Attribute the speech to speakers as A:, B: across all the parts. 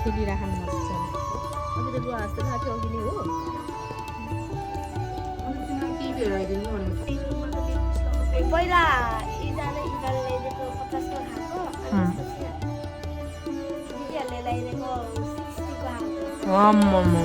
A: खेलिराखन् मजाले।
B: अघि त गुवा हाँस्दै खाएको थियो अघि नै हो।
C: पहिला इदाले ल्याइदिएको 50 को खाएको अनि त्यसपछि दिदीहरूले ल्याइदिएको 60 को खाएको।
A: आम्मामा।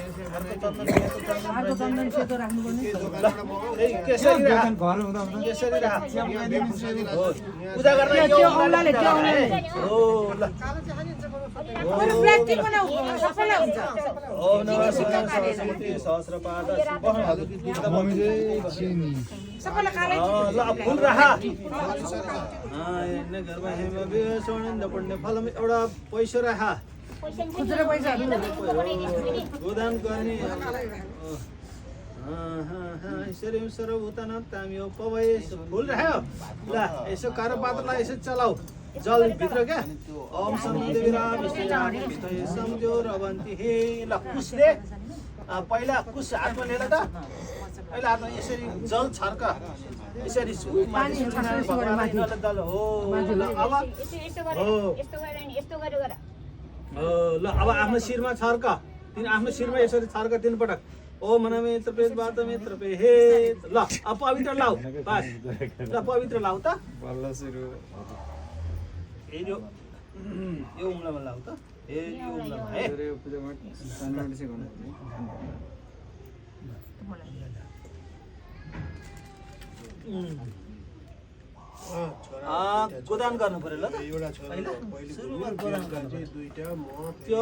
A: अर्को चन्दन सेतो राख्नुपर्ने
D: केसरी राख
E: घर हुँदा हुँदा
D: केसरी राख हो पूजा गर्न
A: त्यो औँलाले त्यो औँलाले
D: हो ल
A: अरू ब्ल्याक टी बनाऊ सबैलाई हुन्छ
D: ओम नमः शिवाय सरस्वती सहस्रपाद
E: मम्मी चाहिँ चिनी
A: सबैलाई कालै
D: ल अब फुल राखा यहाँ घरमा हेमा विश्वनिन्द पुण्य फलम एउटा पैसा राखा
A: खुजुरा पैसाहरू
D: गोदान गर्ने ईश्वरी सर्वभूतानां ताम्यो पवय फुल राख्यो ल यसो कारो पात्रलाई यसो चलाऊ जल भित्र क्या ओम सन्देवीराम विष्णुराम सम्झो रवन्ती हे ल कुशले पहिला कुश हातमा लिएर त पहिला हातमा यसरी जल छर्क यसरी
A: पानी छर्केर गरे माथि
D: जल हो ल अब ल अब आफ्नो शिरमा छर्क तिन आफ्नो शिरमा यसरी छर्क तीन पटक ओ मनमे त्रपेत बातमे त्रपे हे ल अब पवित्र लाऊ बस ल पवित्र लाऊ त
E: बल्ल सुरु
D: यो उम्लामा लाऊ त यो उम्लामा है
E: यो पूजामा सानोबाट चाहिँ गर्नु
D: गोदान गर्नु पर्यो ल त
F: एउटा छोरा पहिले
D: सुरुमा गोदान गर्नु
F: चाहिँ दुईटा म
D: त्यो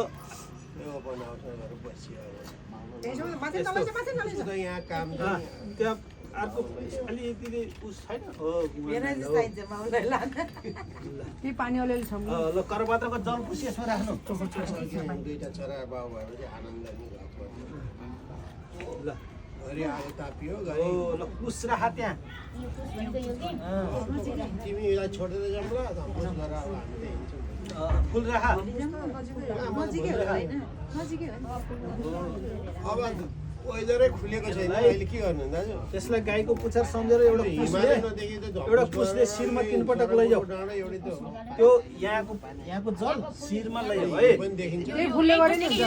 F: यो बनाउँछ गरेर बसिरहेको
A: यसो माथि तलै चाहिँ माथि नलिन्छ
F: छ त यहाँ काम
D: त्यहाँ अर्को अलिकति उस छैन हो
A: ती पानी अलिअलि छ
D: ल करपात्रको जल खुसी यसमा राख्नु
F: दुईटा छोरा बाउ भएर चाहिँ आनन्द नि भएको
D: ल
F: घरि आएर तापियो
D: ओ
F: घरि
D: ल कुस राख त्यहाँ
F: तिमीलाई छोडेर जाऊँ र भोज गरेर अब हामीले हिँड्छौँ
D: फुल राख
F: अब वेदरै खुलेको छैन अहिले के गर्नु दाजु
D: त्यसलाई गाईको पुच्छर सम्झेर एउटा पुसले
F: हिमालय नदेखि त
D: एउटा पुसले शिरमा तीन पटक लैजाऊ
F: डाँडा एउटै त हो
D: त्यो यहाँको जल शिरमा लैजाऊ है
F: पनि देखिन्छ
A: त्यही फुलले गरे नि हुन्छ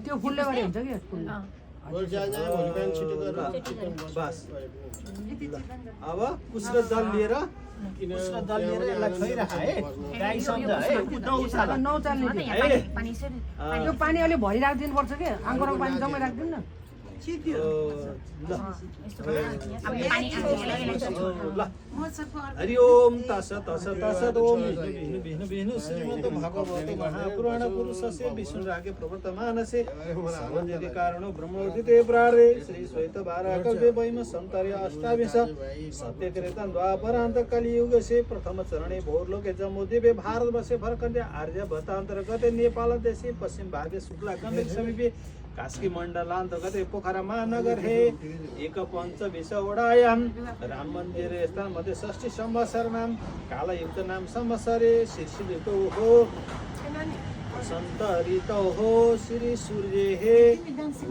A: त्यो फुलले गरे हुन्छ कि फुलले
F: भोलि जान्छ भोलि बिहान छिटो गरेर
D: बस अब कुस र जल लिएर यसलाई छोइराख है गाई सम्झ है नउचाल
A: नौचाल्ने
D: है
A: त्यो पानी अलि भरि राखिदिनु पर्छ कि आङ्गुरको पानी जम्मै राखिदिनु न
D: हरि ओम तस तस तस ओम विष्णु विष्णु विष्णु श्रीमद भागवत महापुराण पुरुषस्य विष्णु रागे प्रवर्तमानसे समन्जति कारणो ब्रह्मोदिते प्रारे श्री श्वेत बाराकल्पे वैम संतर्य अष्टाविंश सत्यकृतं द्वापरान्त कलियुगसे प्रथम चरणे भोरलोके जम्बूद्वीपे भारतवर्षे भरकन्ते आर्यभट्टान्तर्गते नेपाल देशे पश्चिम भागे शुक्ला गण्डकी समीपे कास्की मण्डलान्तर्गते पोखरा महानगर हे एक पंच विषवडायाम राम मन्दिर स्थान मध्ये 60 संवत्सर नाम कालयुक्त नाम संवत्सरे शीर्ष ऋतु हो वसंत ऋतु हो श्री सूर्य हे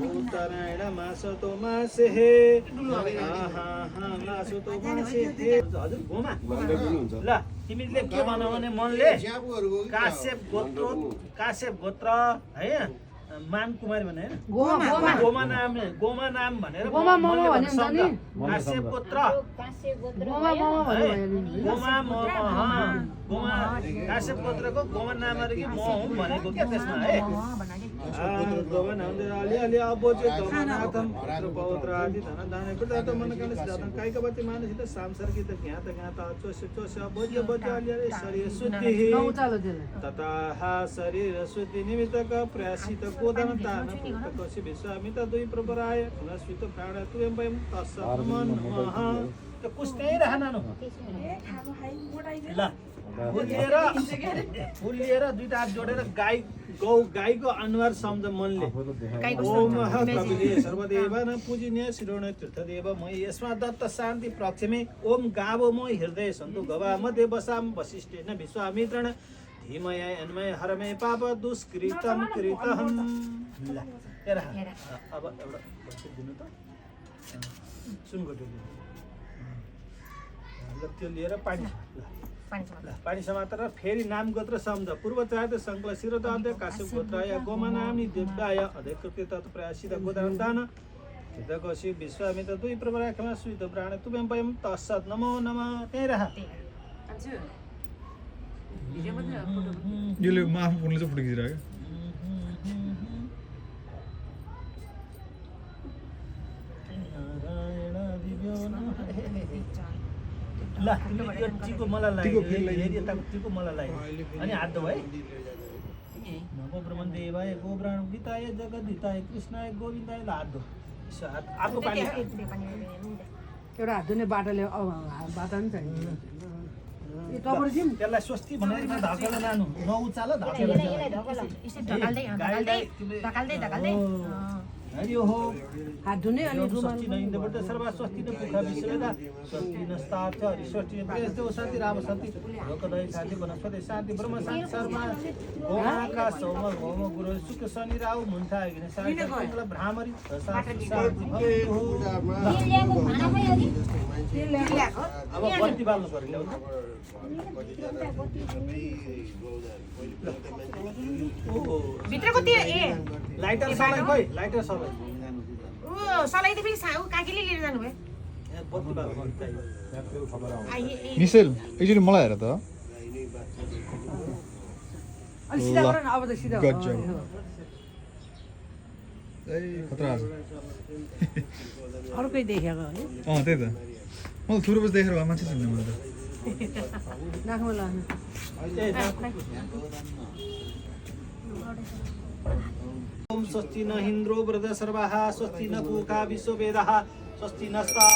D: उत्तरायण मास तो मास हे मास तो मास हे हजुर गोमा ल तिमीले के भनौ भने मनले काश्यप गोत्र है मान कुमारी भने हैन गोमा नाम भनेर
A: गोमा मोमो भन्ने हुन्छ नि
D: काश्यप गोत्र
A: गोमा मोमो भन्ने
D: गोमा काश्यप गोत्रको गोमा नामहरु के म हुँ भनेको के त्यसमा है गोमा नाम अलि अबोजे गमनाथम पवित्र आदि धन दाने प्रदात मनकाले सिद्धान्तम कायका बत्ती मानसित सांसर्गित ज्ञात चोस अबोजे बजे अलि शरीर शुद्धि
A: नौचालो दिल
D: तथा शरीर शुद्धि निमित्तक प्रयासित गोदान दान पुस्तकस्य विश्वामित दुई प्रपराय पुनस्वित प्राण तुयं वयं तस्समन महा त कुस्नै रहना न ल फुलिएर दुईटा हात जोडेर गाईको अनुहार सम्झ मनले ओम कपिले सर्वदेव न पूजनीय शिरोण तीर्थदेव म यसमा दत्त शान्ति प्रक्षमे ओम गावो म हृदय सन्तु गवा मध्ये बसाम वसिष्ठेन विश्वामित्रेण धीमय अन्मय हरमय पाप दुष्कृतम कृतहम ल हेर अब एउटा बच्चे दिनु त सुनको दिनु ल त्यो लिएर पानी पानी समातेर फेरि नाम गोत्र सम्झ पूर्व चाहत संकल शिरोदान्त काश्यप गोत्राय गोमा नामनि दिव्याय अधिकृत्य तत्प्रयासित गोदान दान कृतकोशी विश्वामित्र दुई प्रवराखमा सुइत प्राण तुभ्यं वयं तत्सत् नमो नमः त्यही रह
E: यसले म आफ्नो फोनले चाहिँ फोटो खिचिरहेको
D: ल तिमीले यो टीको मलाई लाग्यो हेरि यताको टीको मलाई लाग्यो अनि हात दो है नमो ब्रह्मदेवाय गोब्राण गीताय जगद्धिताय कृष्णाय गोविन्दाय ल हात दो अर्को पानी
A: एउटा हात धुने बाटोले बाटो पनि चाहिन्छ यो टपर जिम
D: त्यसलाई स्वस्ति भनेर धकेला लानु नउचाल धकेला हरि हो
A: हात धुने अनि
D: स्वस्ति न इन्द्रबाट सर्वा स्वस्ति न पुखा विश्ववेदा स्वस्ति न स्तार्थ हरि स्वस्ति प्रेस देव शान्ति राम शान्ति लोकदय शान्ति वनस्पति शान्ति ब्रह्म शान्ति शर्मा ओम आकाश सोम ओम गुरु शुक्र शनि राहु मुन्था गिने शान्ति मंगल भ्रामरी शान्ति हो अब बत्ती बाल्नु पर्यो
B: भित्रको त्यो ए
D: लाइटर सलाई खोइ लाइटर सलाई
B: सलाई त फेरि काकीले लिएर जानुभयो
D: बत्ती बाल्नु
E: मिसेल एकचोटि मलाई हेर त
A: अलि सिधा गर न अब त सिधा
E: Good job. ए खतरा आज
A: अर्कै देखेको है
E: त्यही त म त थुरो बस देखेर भए मान्छे चिन्ने मैले त
A: नाकमा लाग्नु
D: ओम स्वस्ति न इन्द्रो वृद सर्वाः स्वस्ति न पूका विश्ववेदाः स्वस्ति नस्ता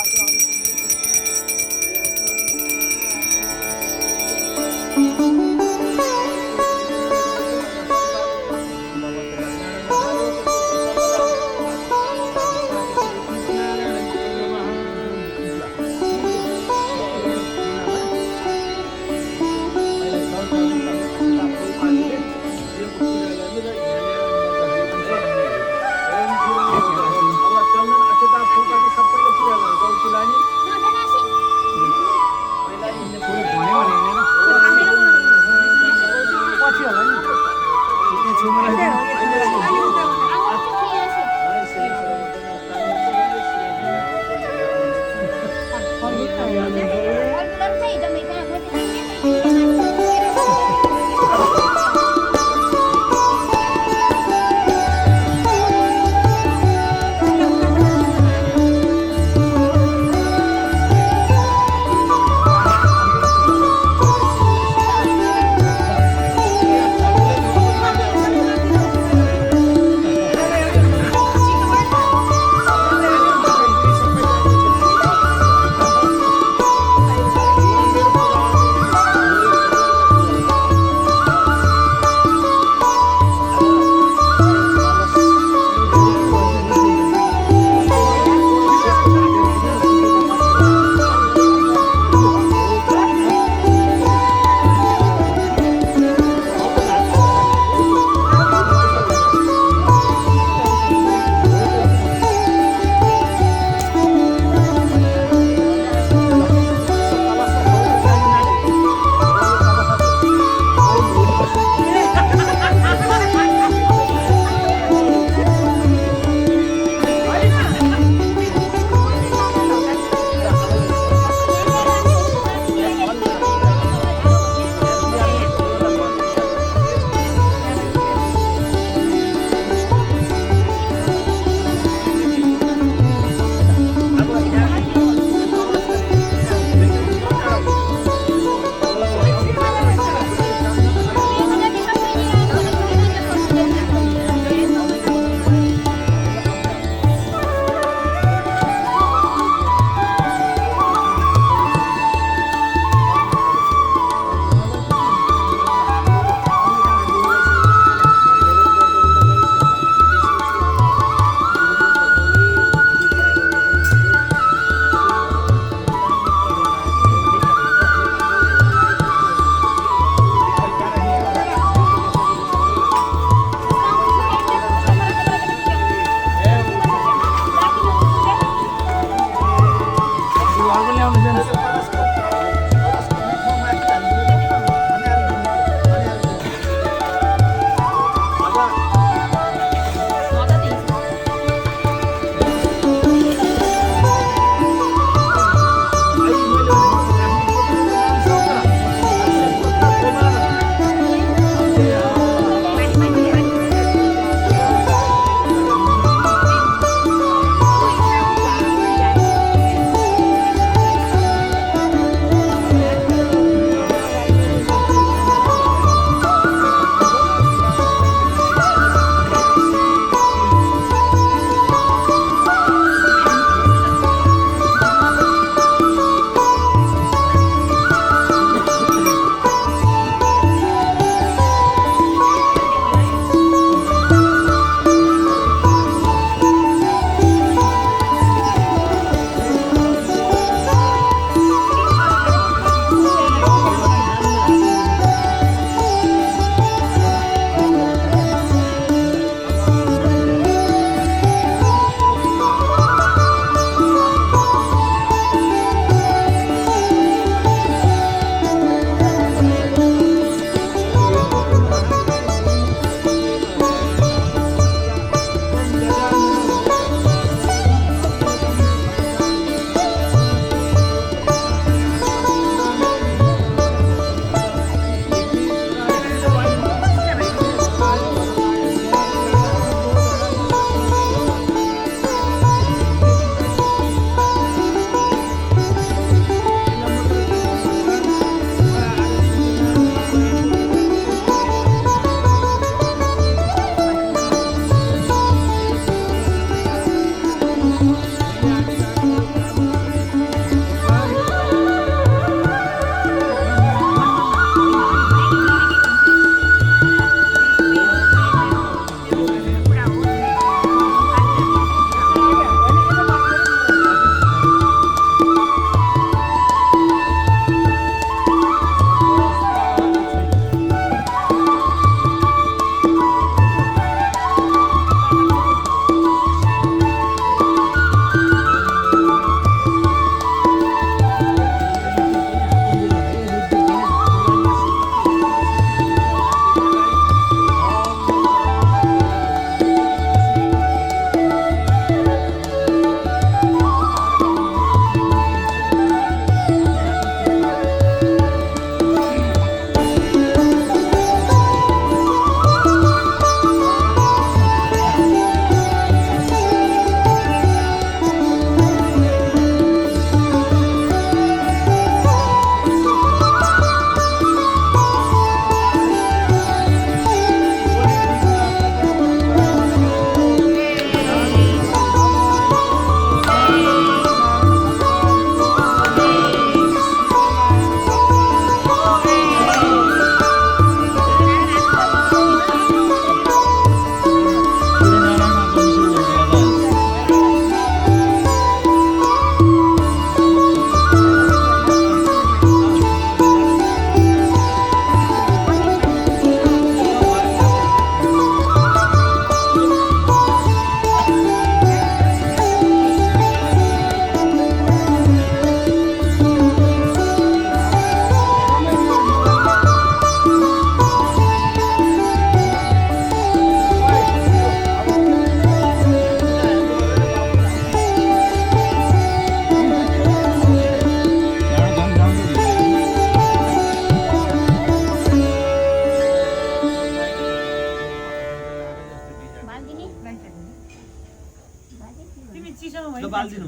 B: तिमी चिसोमा
D: ल
B: भयो
D: बाल्दिनु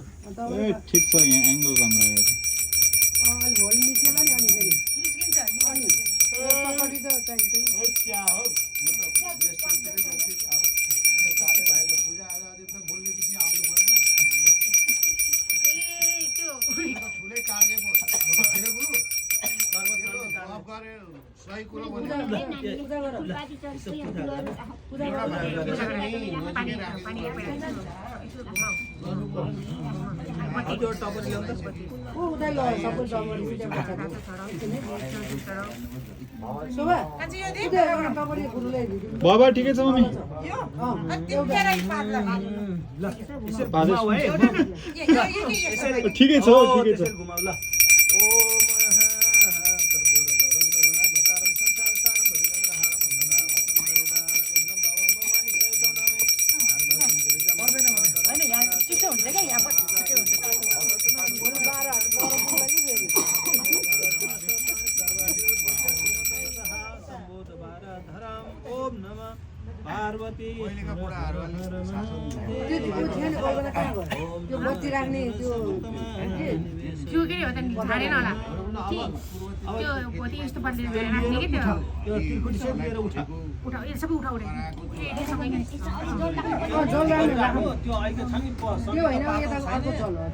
E: ए ठिक छ यहाँ एङ्गल राम्रो आएको छ
A: अलि भोलि निस्केला नि अनि फेरि
B: निस्किन्छ
A: अनि पकडी त चाहिन्छ
F: ओइ क्या हो म त रेस्टुरेन्टतिर जान्छु क्या हो मेरो साथै भाइको पूजा आज दिन त बोल्नेपछि आउनु पर्यो
B: ए त्यो
F: ठुलै कागे पो होइन गुरु गफ गरे सही कुरो
A: पूजा
F: भन्यो
A: पूजा गर
D: त्यो टपर ल्याउँ त
A: ऊ उतै ल सबै टपरी सिधै भाषा शोभा
B: कान्छी यो दे
A: उतै एउटा टपरी फुल ल्याइदिनु
E: बाबा ठिकै छ मम्मी
B: यो त्यो केरा पातला
D: ल यसरी
E: बाजे
D: घुमाऊ है
B: यसरी
E: ठिकै छ ठिकै छ
D: त्यसरी घुमाऊ ल ओम कर्पूर गौरम करुणावतारं संसारसारं भुजगेन्द्रहारं
B: हैन यहाँ चिसो हुन्छ क्या यहाँ पछि चिसो हुन्छ
D: ओम नमः पार्वती
F: पहिलेका बुढाहरू अलि शासन
A: त्यो थियो नि कोही बेला कहाँ गयो त्यो बत्ती राख्ने त्यो
B: त्यो के हो त छाडेन होला त्यो पोती यस्तो पाराले राख्ने के त्यो
D: त्यो त्रिकुटी सब लिएर उठा
B: उठाउ यो सबै उठाउ रे सँगै नि
A: जल राख्ने
D: राख्नु त्यो अहिले छ नि
A: त्यो होइन यताको अर्को चल हो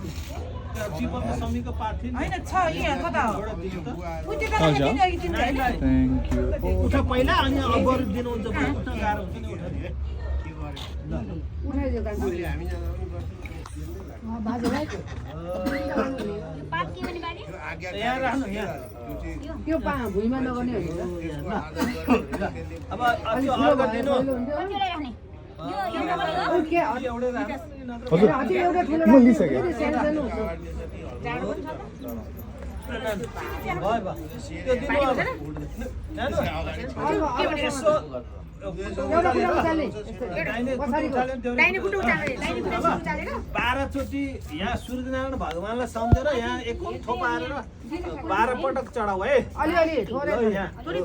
D: पिपलको समीको पात थियो नि
B: हैन छ यहाँ कता हो
D: एउटा दिनु त
B: उते त किन अघि तिमीले हैन
E: थ्याङ्क यू
D: उठा पहिला अनि अब बरु दिनुहुन्छ उठा गाह्रो हुन्छ नि उठा
F: के गर्यो
A: उठाइदियो कान्छी
F: अहिले हामी जाँदा पनि गर्थ्यौँ
A: बाजेलाई
F: आज्ञा
D: यहाँ राख्नु यहाँ
A: त्यो भुइँमा नगर्ने हो
D: अब त्यो अर्को दिनु
A: के
D: एउटै राख्नु
E: हजुर
A: अझै एउटा ठुलो
E: म लिइसकेँ
A: सानो सानो
D: भयो भयो त्यो दिनु अब जानु यसो
A: एउटा कुरामा चाल्ने
D: दाहिने खुट्टा उचाल्यो नि त्यो
B: दाहिने खुट्टा उचालेर दाहिने खुट्टा उचालेर
D: 12 चोटि यहाँ सूर्यनारायण भगवानलाई सम्झेर यहाँ एक थोपा हालेर 12 पटक चढाऊ है
A: अलिअलि थोरै
D: ल यहाँ थोरै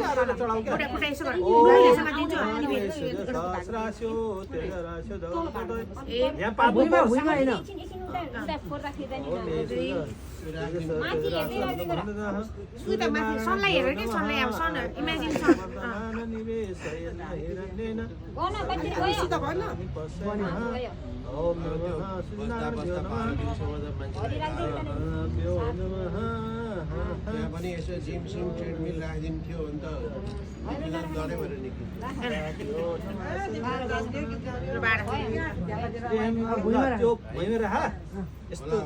D: हालेर चढाऊ क्या
B: खुट्टा यसो गर्नु
D: ओम
B: यसमा दिन्छु
D: सहस्रास्यो तेजरास्यो धौलपट
B: ए
D: यहाँ पाप
A: भुइँमा भुइँमा होइन
B: उता माथि सनलाई हेरेर के सनलाई अब सन इमेजिन सन सित भएन
D: ओम नमः सूर्यनारायण नमः
F: त्यहाँ पनि यसो जिम सिम ट्रेडमिल राखिदिन्थ्यो अन्त निकिँदा गऱ्यो भनेर निक्लिन्छ
D: त्यो भुइँमा राख यस्तो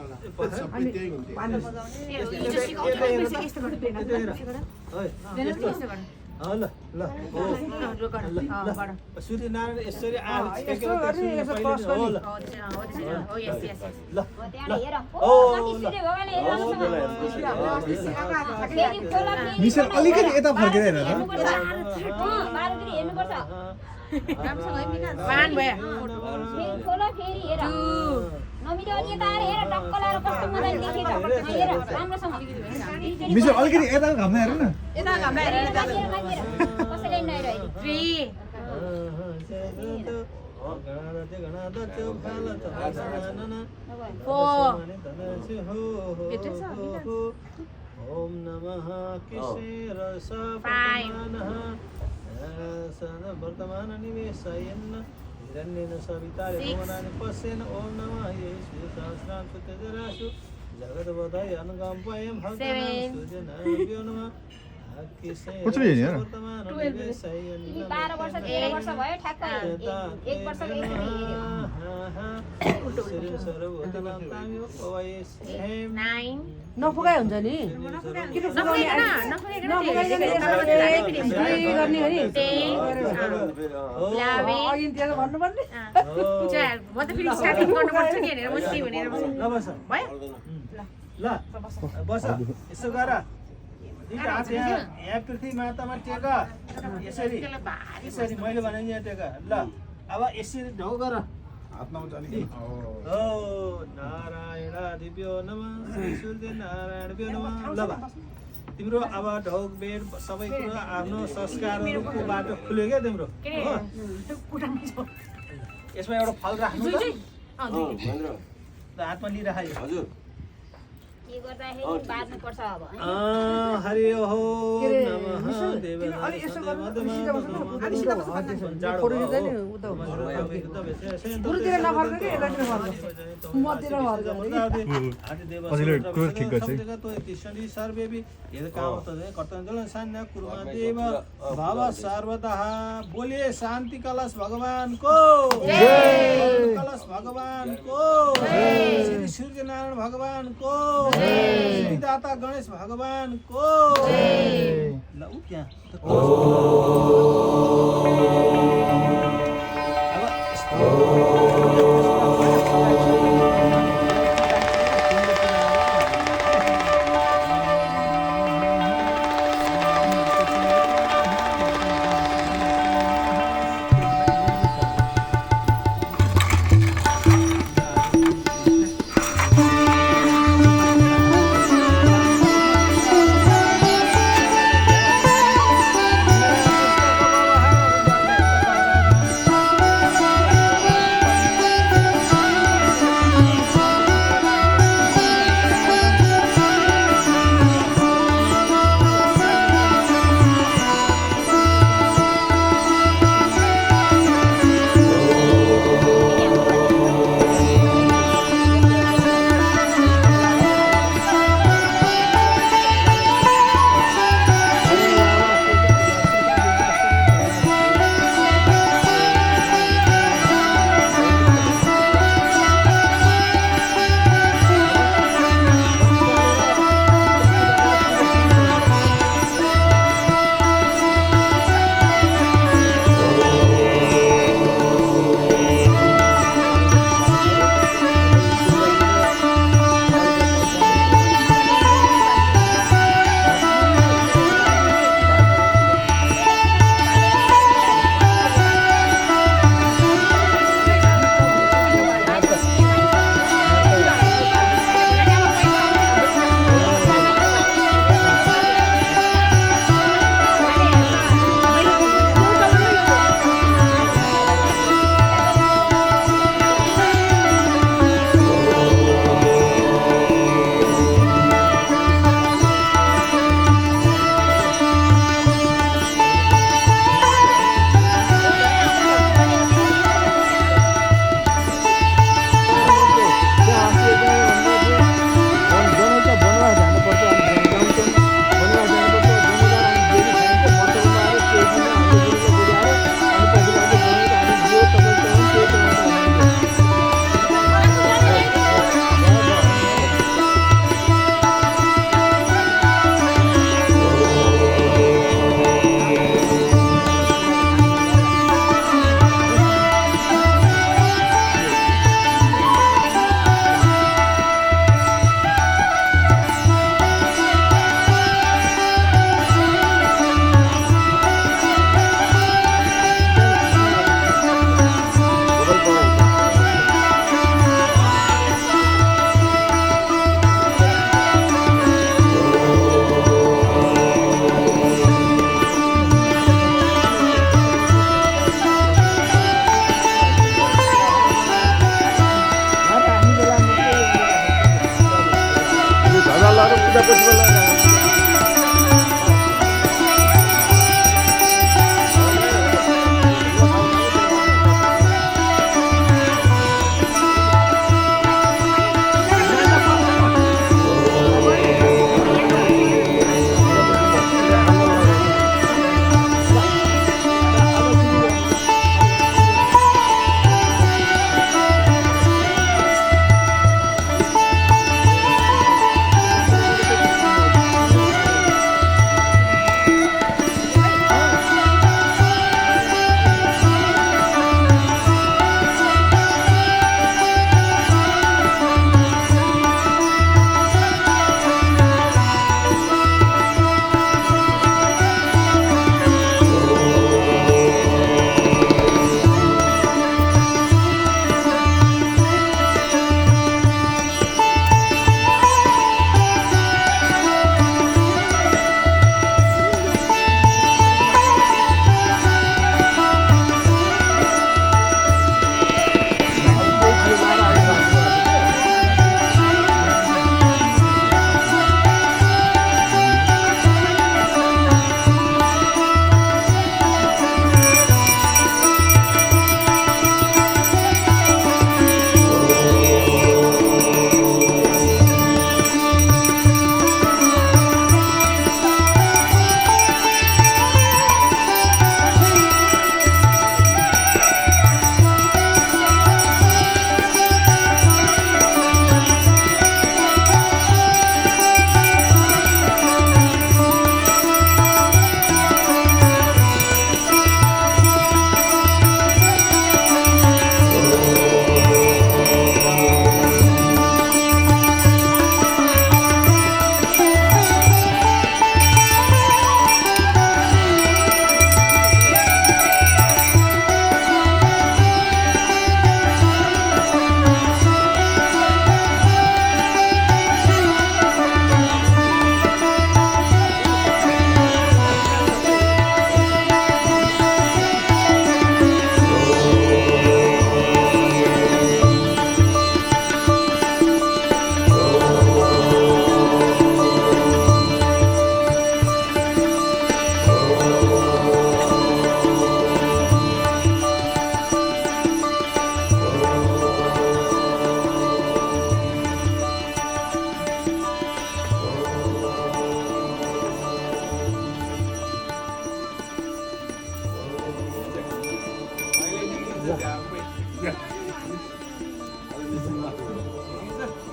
F: सबै त्यही हुन्थ्यो
D: ल ल सूर्यनारायण यसरी
E: मिसन अलिकति यता फर्केर हेर मिसन अलिकति यता घाम्न हेर न
D: ओम नमः किसेर वर्तमान निवेशयन् हिरण्येन सवितारे भुवनानि पश्यन् ओम नमः येषु सहस्रां तेजराशु जगद्वदय अनुकम्पयं भक्तानां सूर्यनारायणो नमः
E: कस्तो भयो यार
C: 12 वर्ष 13 वर्ष भयो ठ्याक्क 1 वर्षको
A: नफुकाइ हुन्छ नि किन गर्ने हो नि अघि त्यसो भन्नुपर्ने
D: ल बस यसो गर यहाँ पृथ्वी मातामा टेक यसरी यसरी मैले भने यहाँ टेक ल अब यसरी ढौ गर
F: हातमा उचाल्नु अलिकति
D: ओ नारायण दिव्यो नमः श्री सूर्य नारायणभ्यो नमः ल बा तिम्रो अब ढोक बेड सबै कुरो आफ्नो संस्कारहरूको बाटो खुल्यो क्या तिम्रो हो यसमा एउटा फल राख्नु त
F: महेन्द्र
D: हातमा लिइराख्यो
F: हजुर
C: के गर्दाखेरि बाँच्नुपर्छ अब है।
D: हरि ओम
A: के अरे,
D: नमः
A: मिसल,
D: देव
A: किन अलि यसो गर्नु न, सिधा बस्नु न, फोटो खिच्दा नि उता पुरुतिर नफर्क कि यतातिर फर्क मतिर फर्क
E: हजुरले क्रोध ठिक गर्छ
D: भाव सर्वतः बोलिए शान्ति कलश भगवानको कलश भगवानको श्री सूर्य नारायण भगवानको सिद्धिदाता गणेश भगवानको ल उ क्या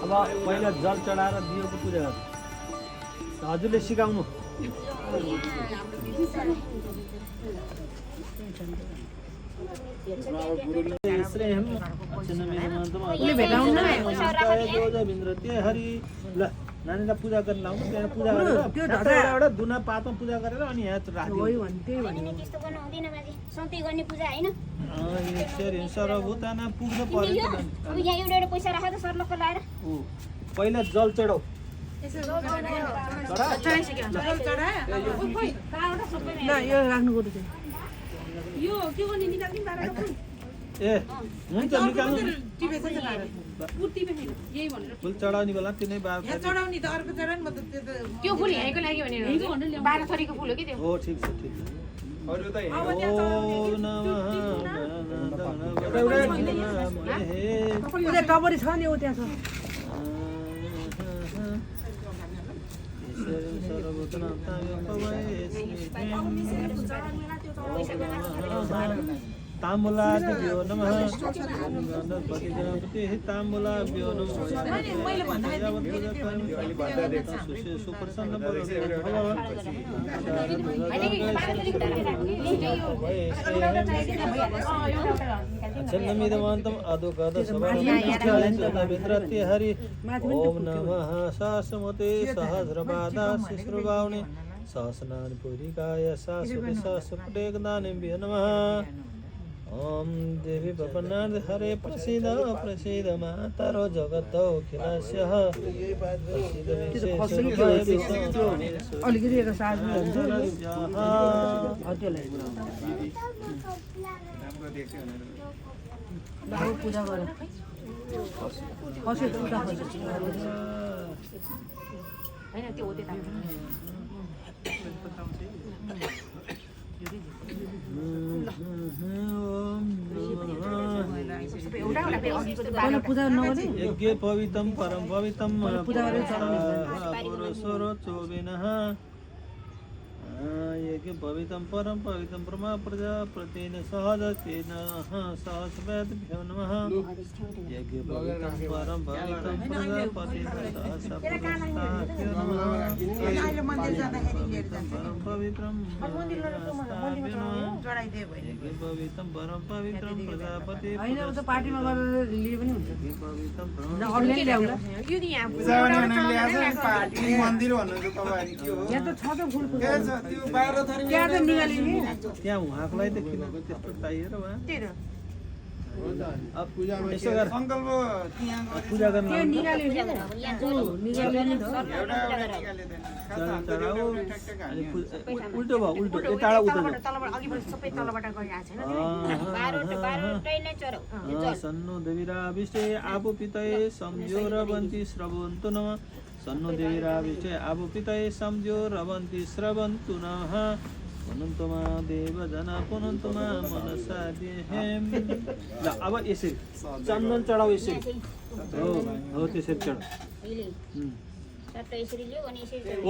D: अब पहिला जल चढाएर दियोको पूजा गर्नु हजुरले सिकाउनु हरि ल नानीलाई पूजा गर्न लाउनु त्यहाँ पूजा गरेर एउटा दुना पातमा पूजा गरेर अनि यहाँ राख्नु सर्वभूताना पुग्नु पर्यो पहिला जल चढाऊ ए हुन्छ निकाल्नु फुल चढाउने बेला तिनै बार
B: त्यो फुल हेरेको लागि भनेर 12 थरीको फुल हो कि त्यो
D: हो ठिक छ ठिक छ
A: टपरी छ नि ऊ त्यहाँ छ
D: ताम्बुलाभ्यो नमः गणपति ताम्बुलाभ्यो नमः सुप्रसन्न छन्दमिदमान्तम् अदुकद सभावित्रत्य हरि ओम नमः सहस्रमते सहस्रपादा शिश्रुभावने सहस्रनानि पूरिकाय शाश्वते सहस्रपुटेकदानेभ्यो नमः ओम देवी प्रपन्नार्थ हरे प्रसीद प्रसीद मातरो जगतो खिलास्यः
A: अलिकति एक साथ पूजा गर
B: हैन त्यो हो त्यता
D: यज्ञ पवित्रं परम पवित्रं पुरुषोरो चोबिनः यज्ञ पवित्रं परम पवित्रं ब्रह्म प्रजापतेन सहजतेन सहस्रभ्यो नमः यज्ञ पवित्रं परम पवित्रं प्रजापतेन सहस्रभ्यो नमः परम पवित्रं यज्ञ पवित्रं परम पवित्रं प्रजापति
A: हैन उ त पार्टीमा गरेर लिए पनि हुन्छ
D: पवित्रं
A: अनलाइन ल्याउला
B: यो नि यहाँ
F: पार्टी मन्दिर भन्नुहुन्छ तपाईहरु के हो
A: यहाँ त छ त फुल पूजा
F: त्यो 12 थरी
A: त्यहाँ त निकालिने
D: त्यहाँ उहाँकोलाई त किनको त्यस्तो चाहिएर वा
B: त्यही त
D: अब यसो गर
F: संकल्प त्यहाँ
D: पूजा गर्न
A: त्यो निकालिने निकालिने
D: चढाऊ अनि उल्टो भयो उल्टो यताबाट उल्टो
B: तलबाट अघि पनि सबै तलबाट गइरहेछ हैन
D: सन्नो देवीराविष्टे आबु पितये सम्झ्यो रवन्ति श्रवन्तु नमः सन्नो देवीराविष्टे आबु पितये सम्झ्यो रवन्ति श्रवन्तु नमः पुनन्तमा देवजना पुनन्तमा मनसा देहेम ल अब यसरी चन्दन चढाऊ यसरी हो त्यसरी चढाऊ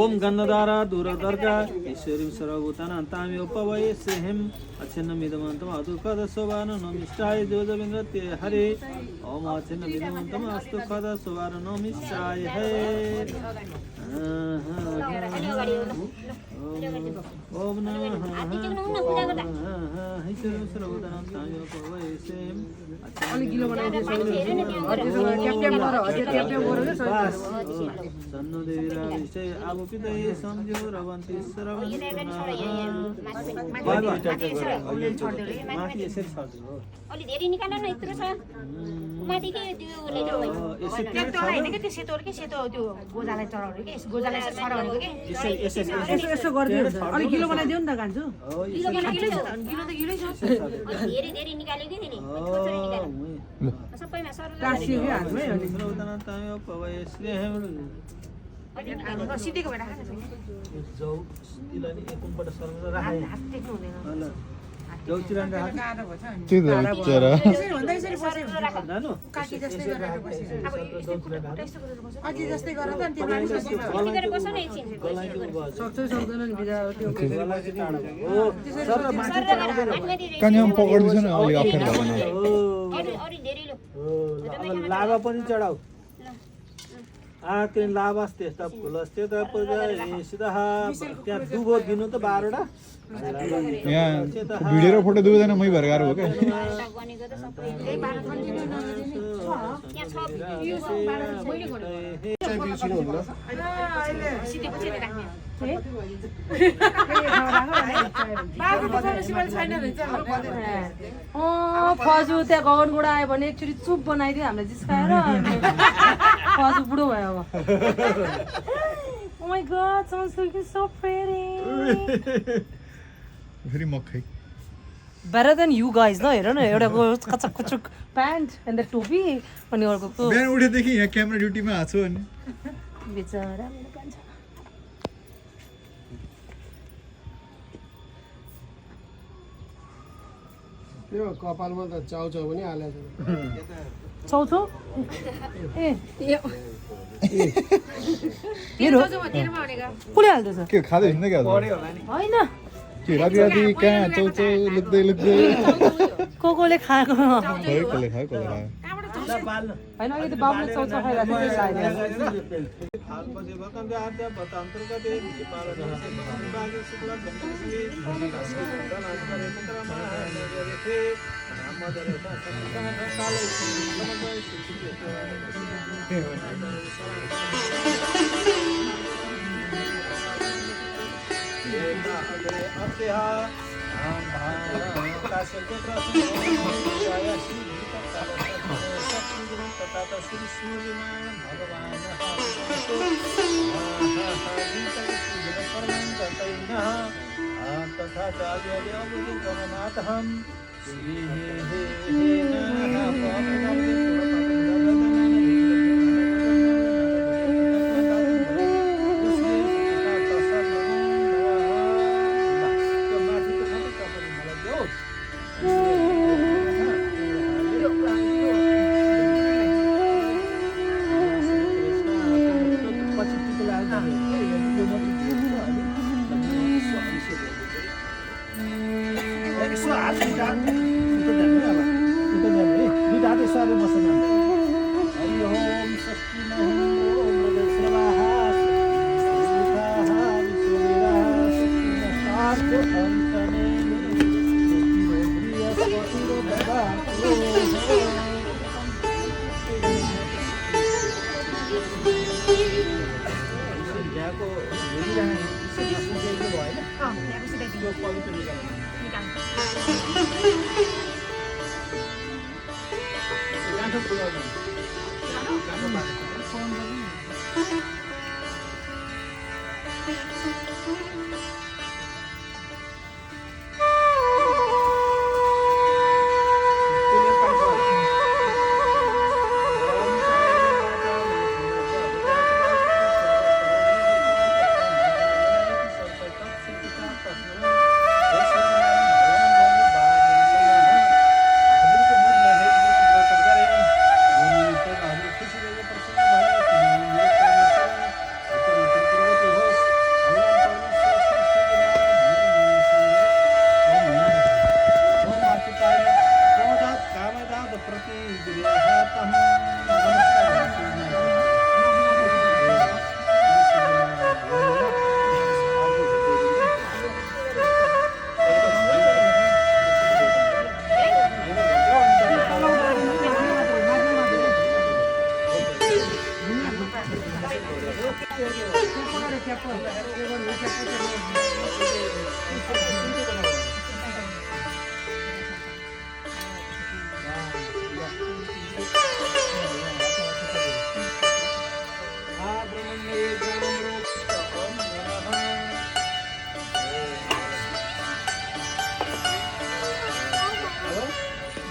D: ओम गन्धधारा दूरदर्गा ईश्वरी सर्वभूतानां ताम्योपवये सेहिम अच्छन्नमिदमन्तम् अदुःखद शोभान नमिष्टाय जोजविन्द्रते हरे ओम अच्छन्नमिदमन्तम् अस्तु खद शोभान नमिष्टाय हे ओम नमः ईश्वरी सर्वभूतानां ताम्योपवये सेहिम
A: अलि किलो बनाउँदै ट्याप गर ट्याप गरेर
D: सन्नो देवीराविष्टे आबु पितये सम्झ्यो रवन्ति माथि यसरी छर्दिनु
C: अलि धेरै निकाल्न न यत्रो छ माथि के त्यो
B: तल हैन के त्यो सेतो के सेतो त्यो गोजालाई चढाउने के गोजालाई चढाउनेको के
A: यसो यसो गरिदिनु अलि किलो बनाइदिउ नि त कान्छु
B: किलो त किलो छ
C: धेरै धेरै निकाल्यो कि नि छोटो निकाल्यो सबैमा सरल
A: कासियो के हातमै अनि
B: सिधैको भएर
D: जाऊ तिलनी एकपल्ट सर्वदा राखे
B: टेक्नु हुँदैन
D: जाऊ चिरान राख नानु
A: काकी जस्तै गरेर बसेर अझै जस्तै गरेर त त्यो
C: यति गरेर बस्न एकछिन
A: सक्छै सक्दैन नि बिदा त्यो
D: हो सर माथि
E: कान्याम पकड्नु छ नि अलि अप्ठ्यारो
C: अरु धेरै लो
D: लाभा पनि चढाऊ आक्रिन लाभास्तेष्ट फुलस्तेत पूजयेसिदः त्यहाँ दुबो दिनु त 12 वटा
E: यहाँ भिडियो र फोटो दुवैजना मै भएर गएको हो क्या
C: बनेको त सबै
B: त्यही 12 कन्टिन्यू
C: यहाँ छ भिडियो
B: मैले गर्नु सिधै पछि राख्ने
A: फजु त्यहाँ गगनगुडा आयो भने एकचोटि चुप बनाइदियो हामीलाई जिस्काएर फजु बुढो भयो अब Oh my god, someone's looking so pretty.
E: फेरि मकै
A: Better than you guys, no? हेर न एउटाको कचक कुचुक प्यान्ट एन्ड द टोपी अनि अर्कोको
E: बिहान उठेदेखि यहाँ क्यामेरा ड्युटीमा आएको छु अनि
A: बेचारा मेरो कान्छा
F: त्यो कपालमा त चाउचाउ पनि हालेको छ
A: चौथो ए
B: मेरो तेरोमा भनेको
A: कसले हाल्दैछ
E: के खाँदैछ नि क्या
A: होइन
E: के राति राति कहाँ चौचौ लुक्दै लुक्दै
A: कोले खाएको
E: कसले खायो कसले खायो
A: होइन अहिले त बाबुले चौचो खाइरहेको थियो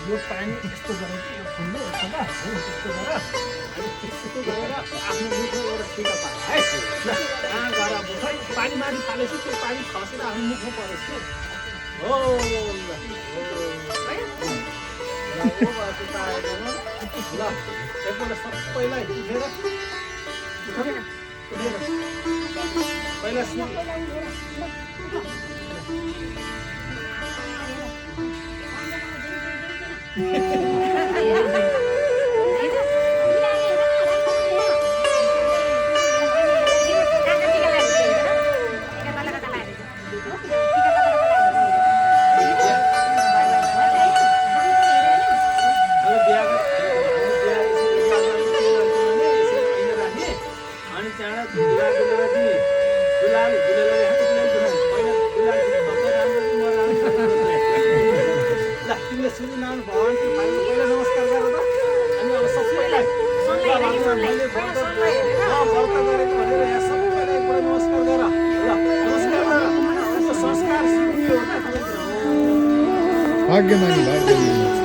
D: यो पानी यस्तो गरेर यो खुल्लो हुन्छ त हो यस्तो गरेर अनि त्यस्तो गरेर आफ्नो मुखमा एउटा छिटा पाए है ल कहाँ गएर बुझाइ पानी माथि फालेपछि त्यो पानी खसेर आफ्नो मुखमा परेछ के हो ल एकपल्ट सबैलाई उठेर पहिला मैले व्रत गरेको भनेर यहाँ सबैलाई एकपल्ट नमस्कार गर ल नमस्कार गर यो संस्कार सिक्ने हो
E: भाग्यमानी भाग्यमानी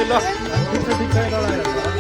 D: ल ठिक छ ल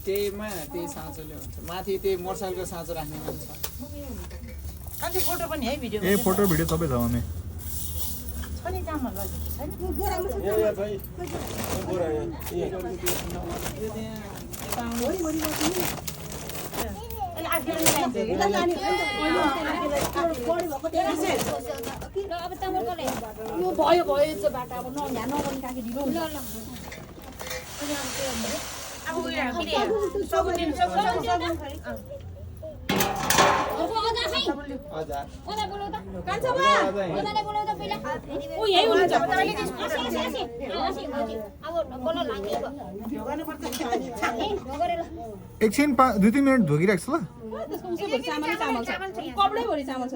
G: त्यहीमा त्यही साँचोले हुन्छ माथि त्यही मोटरसाइकलको साँचो राख्ने मान्छे छ
A: फोटो पनि है भिडियो
E: ए फोटो भिडियो सबै छ भने
C: भयो भयो बाटो अब नहुँदा नगर्ने काकी ढिलो हुन्छ
E: एकछिन 2-3 मिनट धोकिराख्छ ल
C: कपडैभरि चामल छ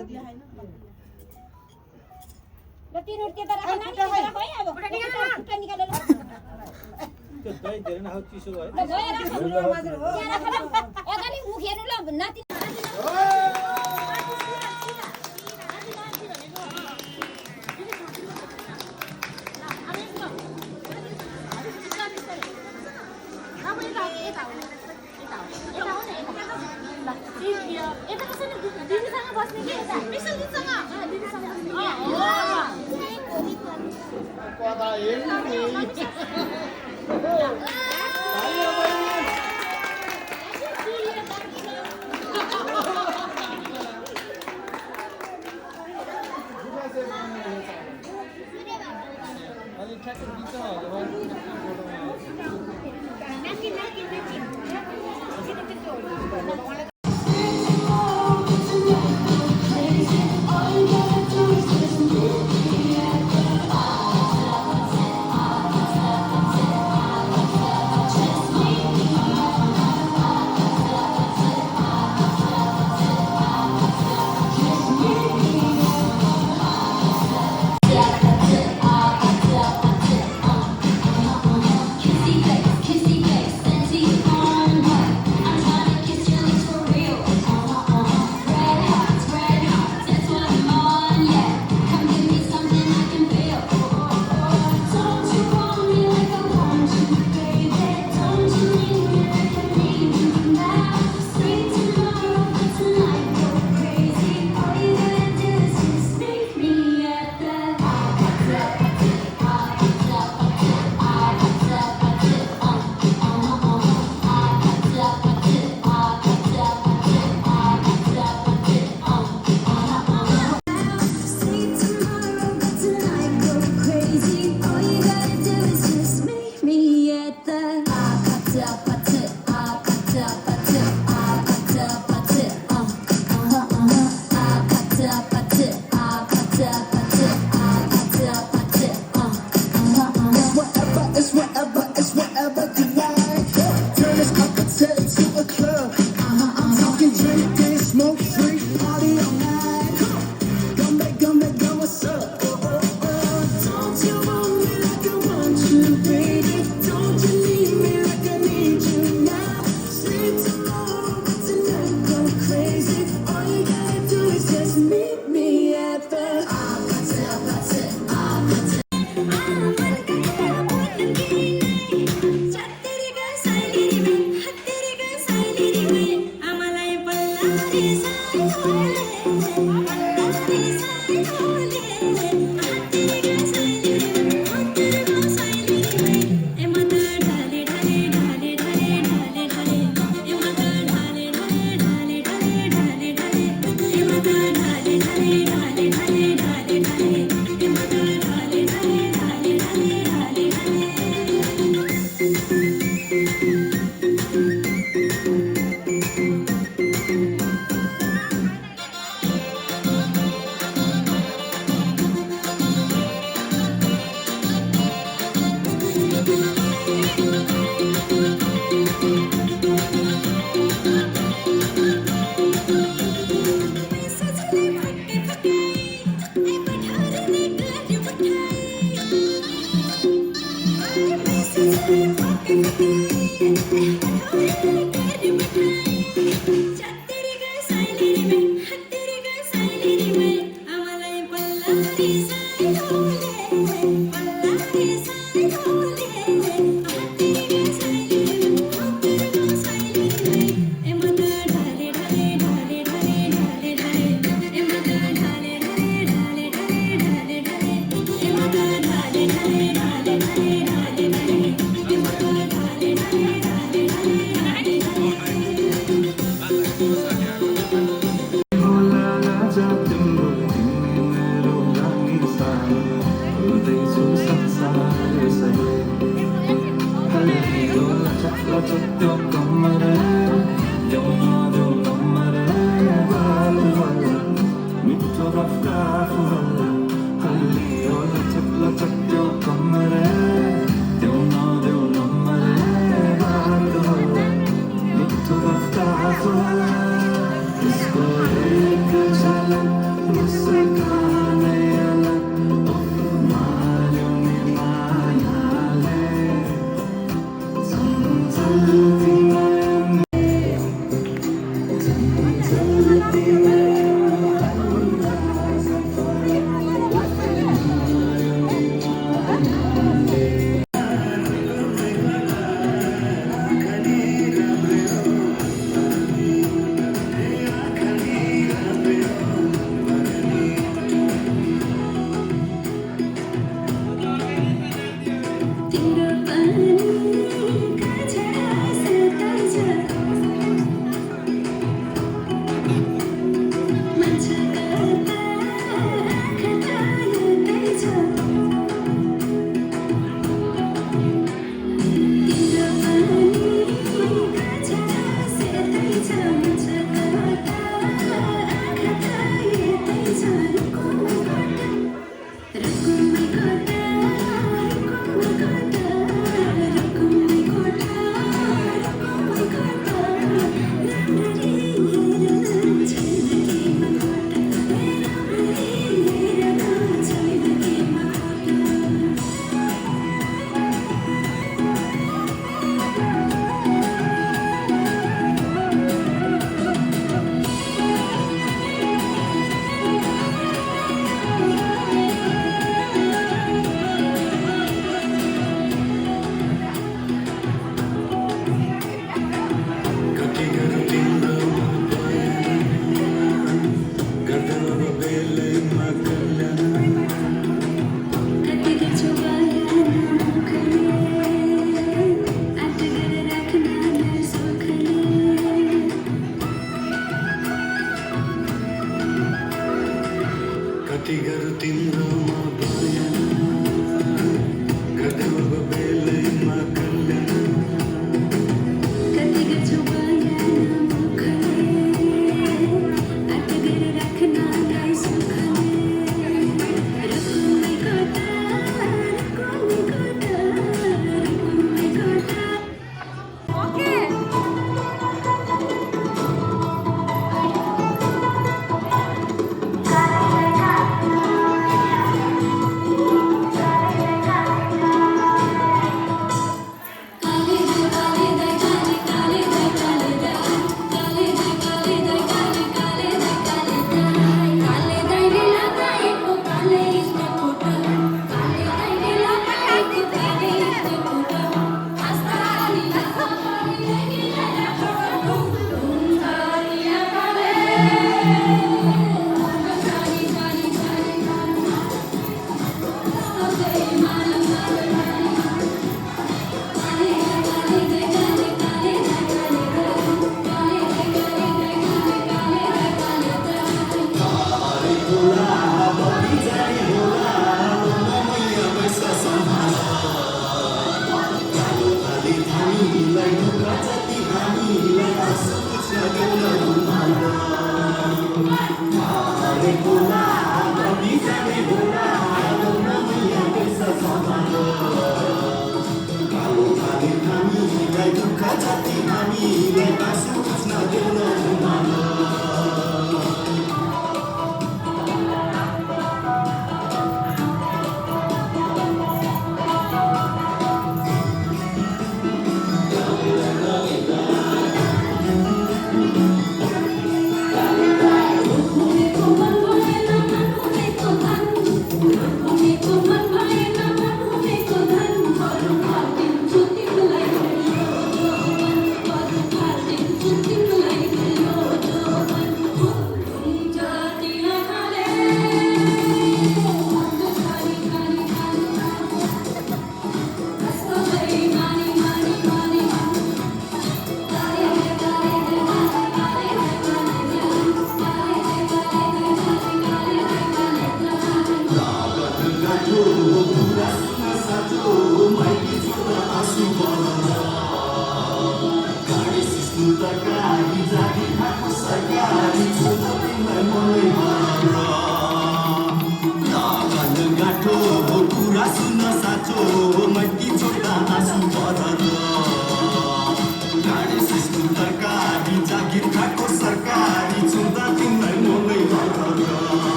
H: Kati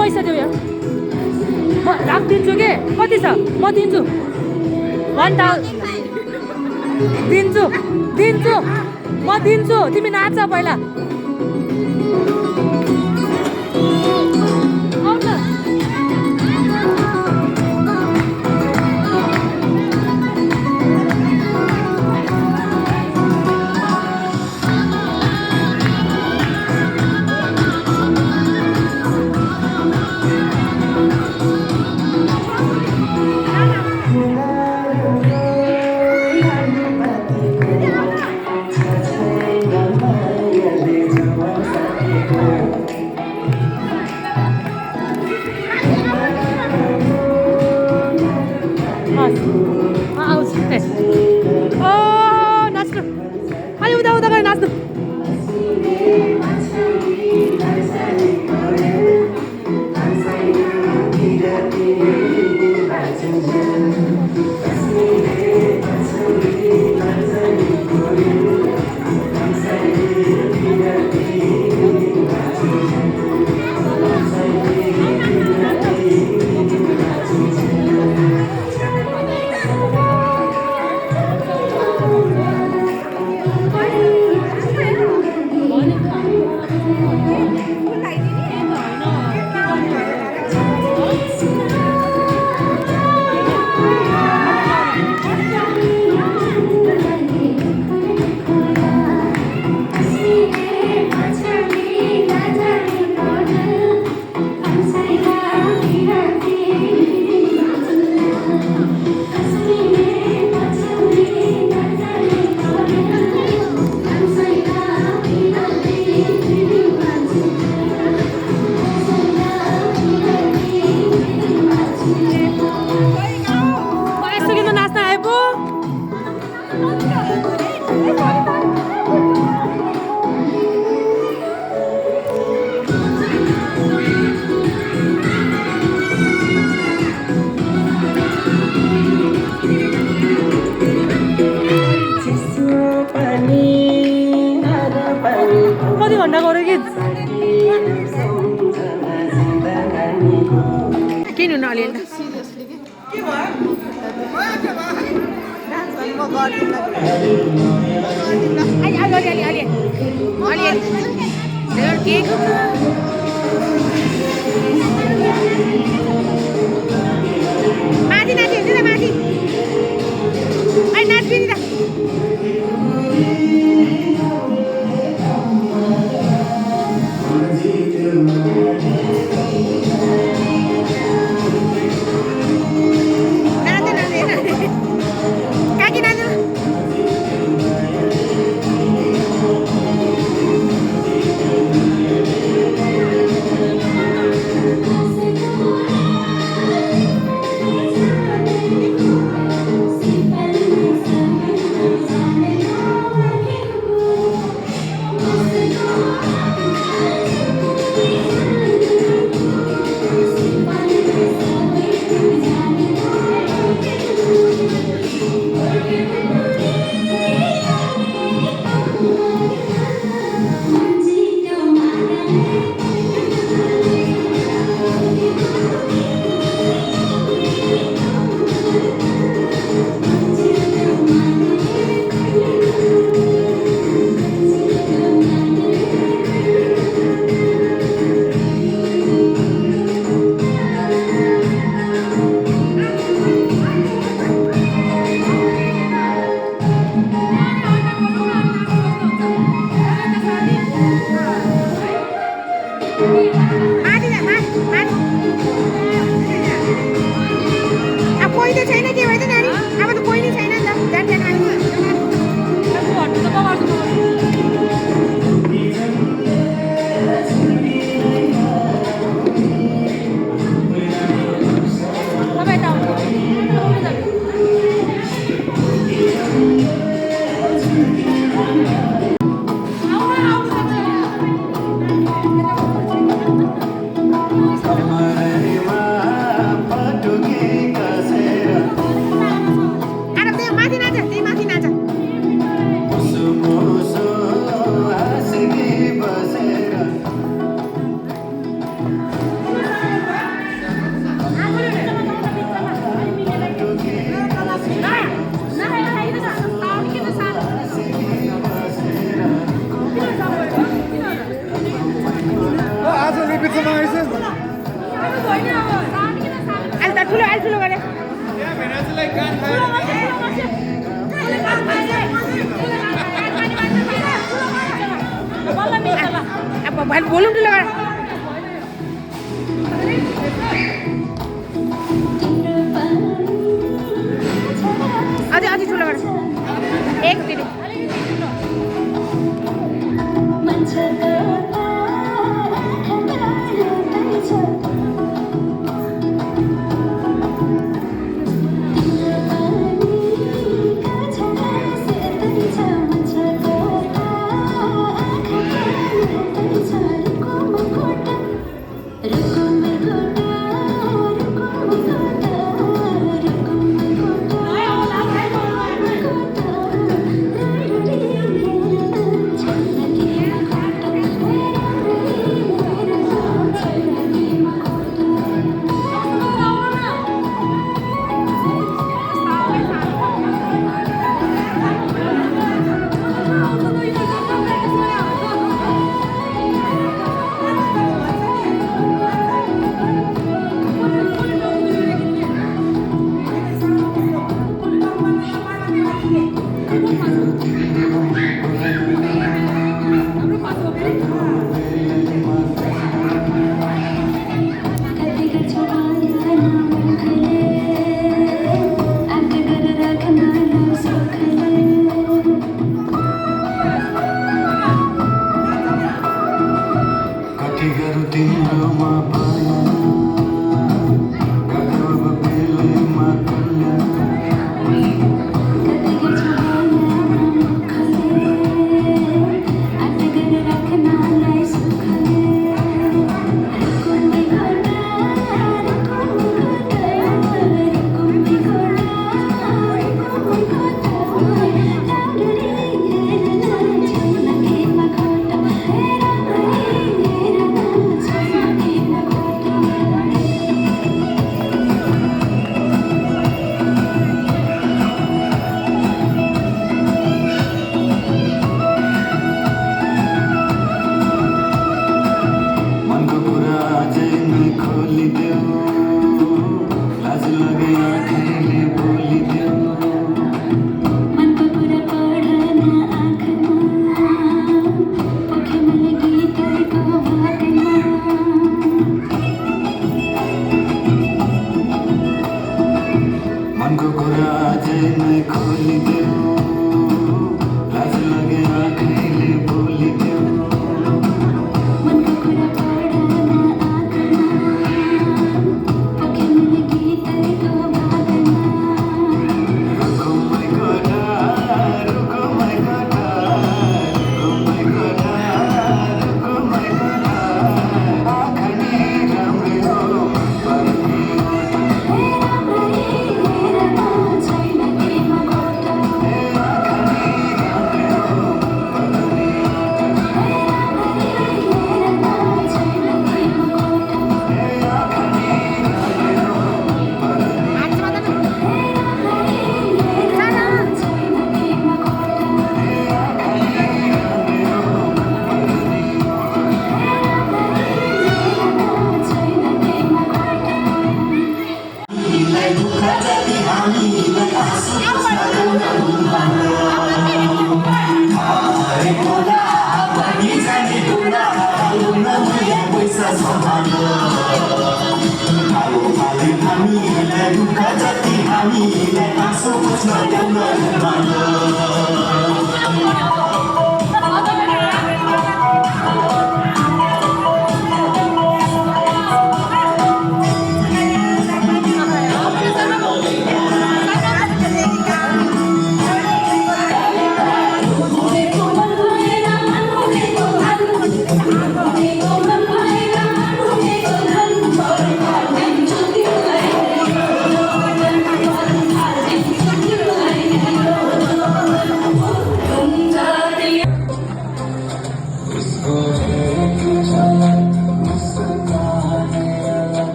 A: पैसा देऊ यहाँ म राखिदिन्छु के कति छ म दिन्छु 1000 दिन्छु दिन्छु म दिन्छु तिमी नाच पहिला
B: किन हुन अलिअलि त
G: सिरियसली के
B: माथि नाच्यो हुन्छ त माथि अहिले नाच्दिनु त काकी नाच्नु कोही त छैन के भयो त नानी अब त कोही नै छैन नि त जान जान ठुलो गरे अब बोलौँ ठुलो गरे अझै ठुलो गरे एक दिन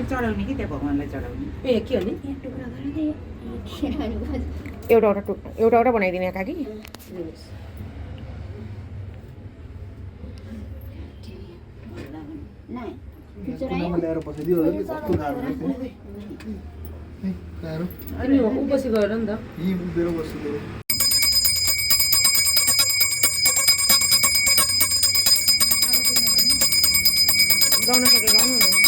G: चढाउने कि त्यहाँ भगवान्लाई चढाउने
A: ए के हो नि
B: एउटा बनाइदिने काकी
F: ल्याएर पठाइदियो कस्तो गाह्रो
A: अनि उपसी गएर नि त
F: यहीँ उभिएर बस्छु
B: गाउन सके गाउनु न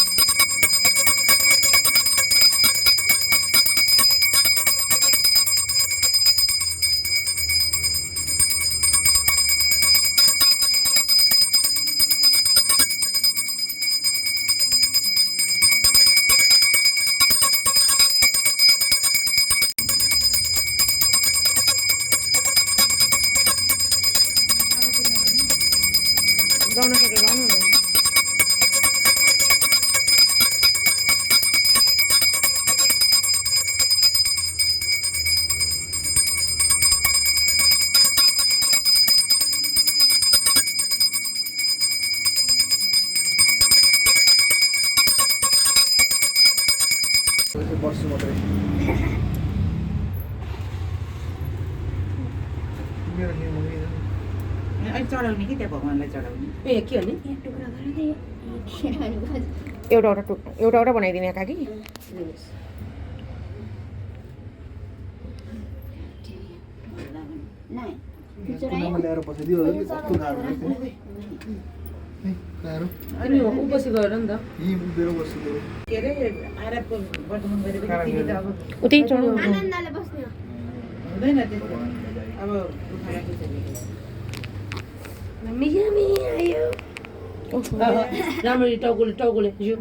B: गाउन सके गाउनु न
F: बस्छु मात्रै मेरो नियम
G: अहिले चढाउने कि त्यहाँ भगवान्लाई चढाउने
A: ए के हो नि
B: एउटा बनाइदिने काकी
F: कुनामा ल्याएर पठाइदियो कस्तो गाह्रो
A: अनि उपसी गएर नि त
F: यहीँ उभिएर बस्छु
G: के अरे आराधको वर्तमान गरेपछि तिमी त अब
B: उतै चढ्नु
C: आनन्दले बस्ने हो
G: हुँदैन त्यस्तो अब उठाएर
A: राम्ररी टाउकोले ज्यू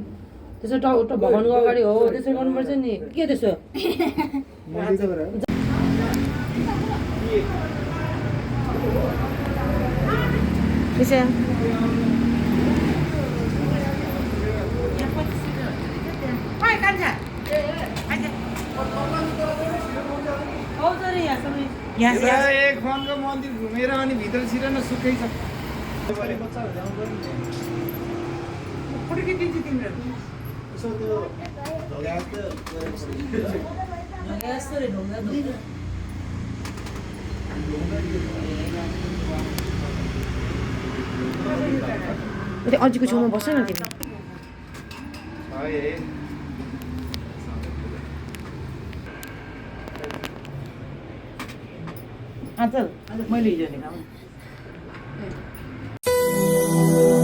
A: त्यसो भगवान्को अगाडि हो त्यसो गर्नुपर्छ नि के त्यसो
G: एक फनको मन्दिर घुमेर अनि भित्र छिरेन सुकै छ दिन्छु तिम्रो
B: त्यो अजीको छेउमा बस्छ न तिमी
G: आचल मैले हिजो लिएर